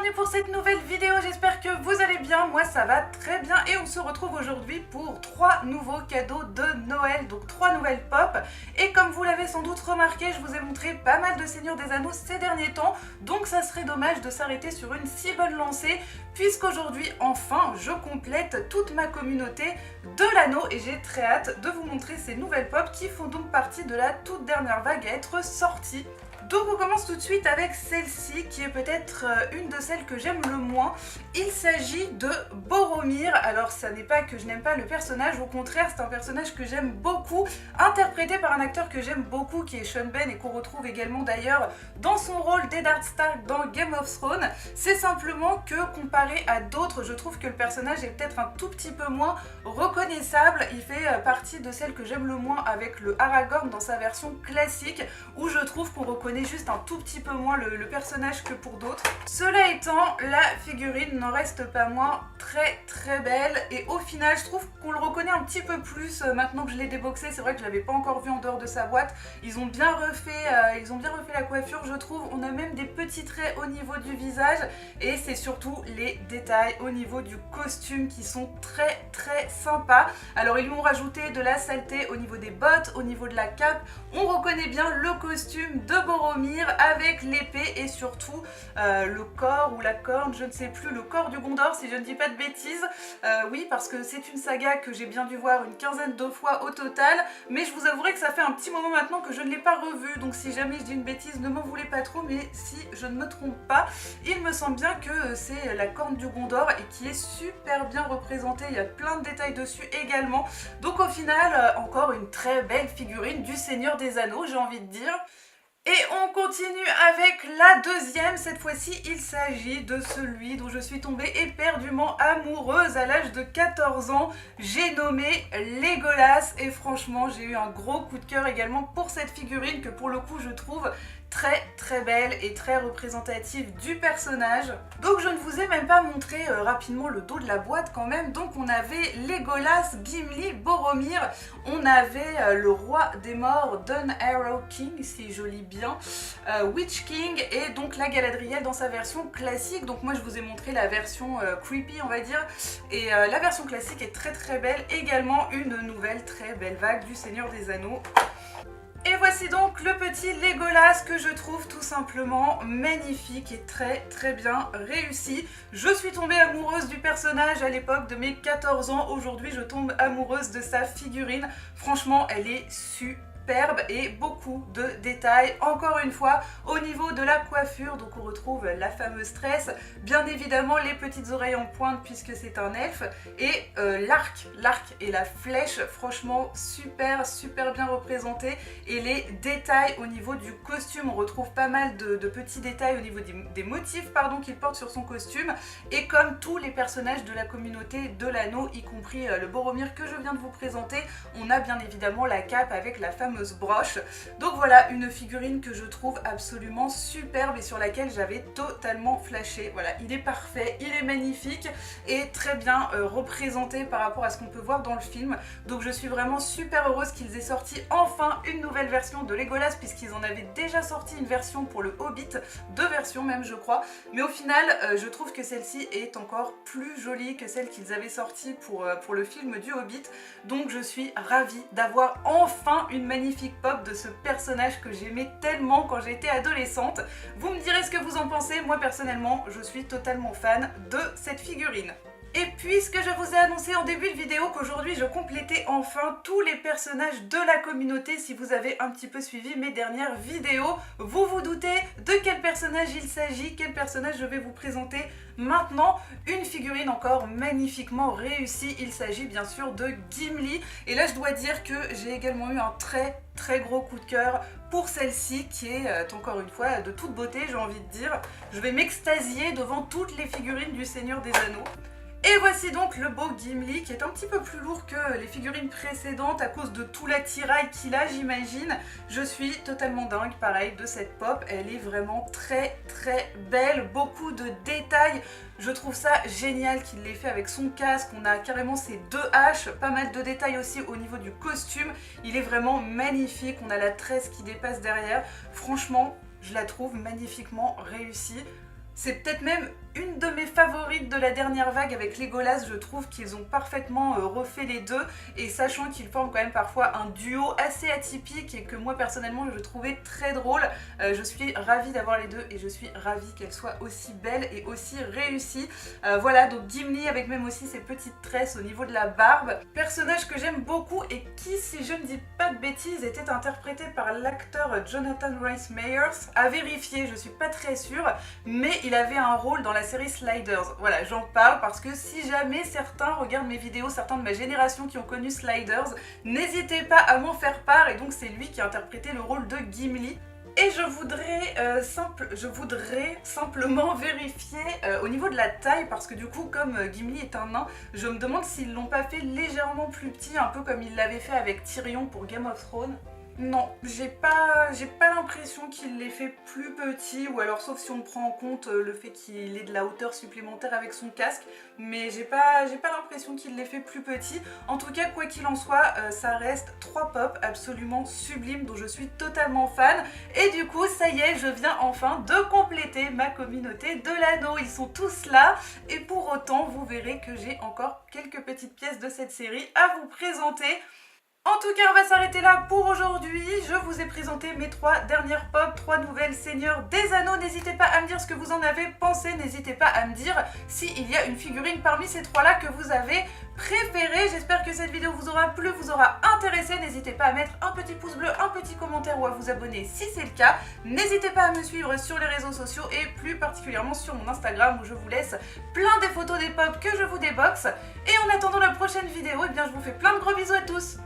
bienvenue pour cette nouvelle vidéo, j'espère que vous allez bien, moi ça va très bien et on se retrouve aujourd'hui pour 3 nouveaux cadeaux de Noël, donc 3 nouvelles pop. Et comme vous l'avez sans doute remarqué, je vous ai montré pas mal de Seigneur des Anneaux ces derniers temps, donc ça serait dommage de s'arrêter sur une si bonne lancée, puisqu'aujourd'hui enfin je complète toute ma communauté de l'anneau et j'ai très hâte de vous montrer ces nouvelles pop qui font donc partie de la toute dernière vague à être sortie. Donc on commence tout de suite avec celle-ci qui est peut-être une de celles que j'aime le moins. Il s'agit de Boromir. Alors ça n'est pas que je n'aime pas le personnage, au contraire c'est un personnage que j'aime beaucoup, interprété par un acteur que j'aime beaucoup qui est Sean Penn et qu'on retrouve également d'ailleurs dans son rôle d'Eddard Stark dans Game of Thrones. C'est simplement que comparé à d'autres, je trouve que le personnage est peut-être un tout petit peu moins reconnaissable. Il fait partie de celles que j'aime le moins avec le Aragorn dans sa version classique où je trouve qu'on reconnaît juste un tout petit peu moins le personnage que pour d'autres. Cela étant, la figurine n'en reste pas moins très belle et au final je trouve qu'on le reconnaît un petit peu plus maintenant que je l'ai déboxé. C'est vrai que je l'avais pas encore vu en dehors de sa boîte. Ils ont bien refait la coiffure, je trouve. On a même des petits traits au niveau du visage et c'est surtout les détails au niveau du costume qui sont très sympas. Alors ils lui ont rajouté de la saleté au niveau des bottes, au niveau de la cape. On reconnaît bien le costume de Boromir avec l'épée et surtout le corps ou la corne, je ne sais plus, le corps du Gondor si je ne dis pas de bêtises. Oui, parce que c'est une saga que j'ai bien dû voir une quinzaine de fois au total, mais je vous avouerai que ça fait un petit moment maintenant que je ne l'ai pas revu, donc si jamais je dis une bêtise, ne m'en voulez pas trop, mais si je ne me trompe pas, il me semble bien que c'est la corne du Gondor et qui est super bien représentée, il y a plein de détails dessus également, donc au final, encore une très belle figurine du Seigneur des Anneaux, j'ai envie de dire. Et on continue avec la deuxième, cette fois-ci il s'agit de celui dont je suis tombée éperdument amoureuse à l'âge de 14 ans, j'ai nommé Legolas et franchement j'ai eu un gros coup de cœur également pour cette figurine que pour le coup je trouve très belle et très représentative du personnage. Donc je ne vous ai même pas montré rapidement le dos de la boîte quand même. Donc on avait Legolas, Gimli, Boromir, on avait le roi des morts, Dun Arrow King si je lis bien, Witch King et donc la Galadriel dans sa version classique. Donc moi je vous ai montré la version creepy on va dire et la version classique est très belle. Également une nouvelle très belle vague du Seigneur des Anneaux. Et voici donc le petit Legolas que je trouve tout simplement magnifique et très bien réussi. Je suis tombée amoureuse du personnage à l'époque de mes 14 ans. Aujourd'hui, je tombe amoureuse de sa figurine. Franchement, elle est superbe et beaucoup de détails. Encore une fois, au niveau de la coiffure, donc on retrouve la fameuse tresse, bien évidemment les petites oreilles en pointe puisque c'est un elfe, et l'arc et la flèche, franchement super bien représentés, et les détails au niveau du costume, on retrouve pas mal de petits détails au niveau des motifs qu'il porte sur son costume, et comme tous les personnages de la communauté de l'anneau, y compris le Boromir que je viens de vous présenter, on a bien évidemment la cape avec la fameuse broche. Donc voilà une figurine que je trouve absolument superbe et sur laquelle j'avais totalement flashé. Voilà, il est parfait, il est magnifique et très bien représenté par rapport à ce qu'on peut voir dans le film. Donc je suis vraiment super heureuse qu'ils aient sorti enfin une nouvelle version de Legolas, puisqu'ils en avaient déjà sorti une version pour le Hobbit, 2 versions même je crois, mais au final je trouve que celle-ci est encore plus jolie que celle qu'ils avaient sortie pour le film du Hobbit. Donc je suis ravie d'avoir enfin une magnifique pop de ce personnage que j'aimais tellement quand j'étais adolescente. Vous me direz ce que vous en pensez, moi personnellement je suis totalement fan de cette figurine. Et puisque je vous ai annoncé en début de vidéo qu'aujourd'hui je complétais enfin tous les personnages de la communauté, si vous avez un petit peu suivi mes dernières vidéos, vous vous doutez de quel personnage il s'agit, quel personnage je vais vous présenter maintenant. Une figurine encore magnifiquement réussie, il s'agit bien sûr de Gimli. Et là je dois dire que j'ai également eu un très gros coup de cœur pour celle-ci qui est encore une fois de toute beauté, j'ai envie de dire. Je vais m'extasier devant toutes les figurines du Seigneur des Anneaux. Et voici donc le beau Gimli qui est un petit peu plus lourd que les figurines précédentes à cause de tout l'attirail qu'il a, j'imagine. Je suis totalement dingue, pareil, de cette pop. Elle est vraiment très belle, beaucoup de détails. Je trouve ça génial qu'il l'ait fait avec son casque. On a carrément ses 2 haches, pas mal de détails aussi au niveau du costume. Il est vraiment magnifique. On a la tresse qui dépasse derrière. Franchement, je la trouve magnifiquement réussie. C'est peut-être même une de mes favorites de la dernière vague avec Legolas. Je trouve qu'ils ont parfaitement refait les deux, et sachant qu'ils forment quand même parfois un duo assez atypique et que moi personnellement je trouvais très drôle, je suis ravie d'avoir les deux et je suis ravie qu'elles soient aussi belles et aussi réussies. Voilà, donc Gimli avec même aussi ses petites tresses au niveau de la barbe. Personnage que j'aime beaucoup et qui, si je ne dis pas de bêtises, était interprété par l'acteur Jonathan Rhys Meyers. À vérifier, je suis pas très sûre, mais il avait un rôle dans la série Sliders. Voilà, j'en parle parce que si jamais certains regardent mes vidéos, certains de ma génération qui ont connu Sliders, n'hésitez pas à m'en faire part, et donc c'est lui qui a interprété le rôle de Gimli. Et je voudrais simplement vérifier au niveau de la taille, parce que du coup comme Gimli est un nain, je me demande s'ils l'ont pas fait légèrement plus petit, un peu comme ils l'avaient fait avec Tyrion pour Game of Thrones. Non, j'ai pas l'impression qu'il l'ait fait plus petit, ou alors sauf si on prend en compte le fait qu'il ait de la hauteur supplémentaire avec son casque, mais j'ai pas l'impression qu'il l'ait fait plus petit. En tout cas, quoi qu'il en soit, ça reste 3 pops absolument sublimes dont je suis totalement fan, et du coup ça y est, je viens enfin de compléter ma communauté de l'anneau. Ils sont tous là, et pour autant vous verrez que j'ai encore quelques petites pièces de cette série à vous présenter. En tout cas, on va s'arrêter là pour aujourd'hui. Je vous ai présenté mes 3 dernières pop, 3 nouvelles Seigneurs des Anneaux. N'hésitez pas à me dire ce que vous en avez pensé. N'hésitez pas à me dire s'il y a une figurine parmi ces 3-là que vous avez préférée. J'espère que cette vidéo vous aura plu, vous aura intéressé. N'hésitez pas à mettre un petit pouce bleu, un petit commentaire ou à vous abonner si c'est le cas. N'hésitez pas à me suivre sur les réseaux sociaux et plus particulièrement sur mon Instagram où je vous laisse plein des photos des pop que je vous déboxe. Et en attendant la prochaine vidéo, eh bien, je vous fais plein de gros bisous à tous.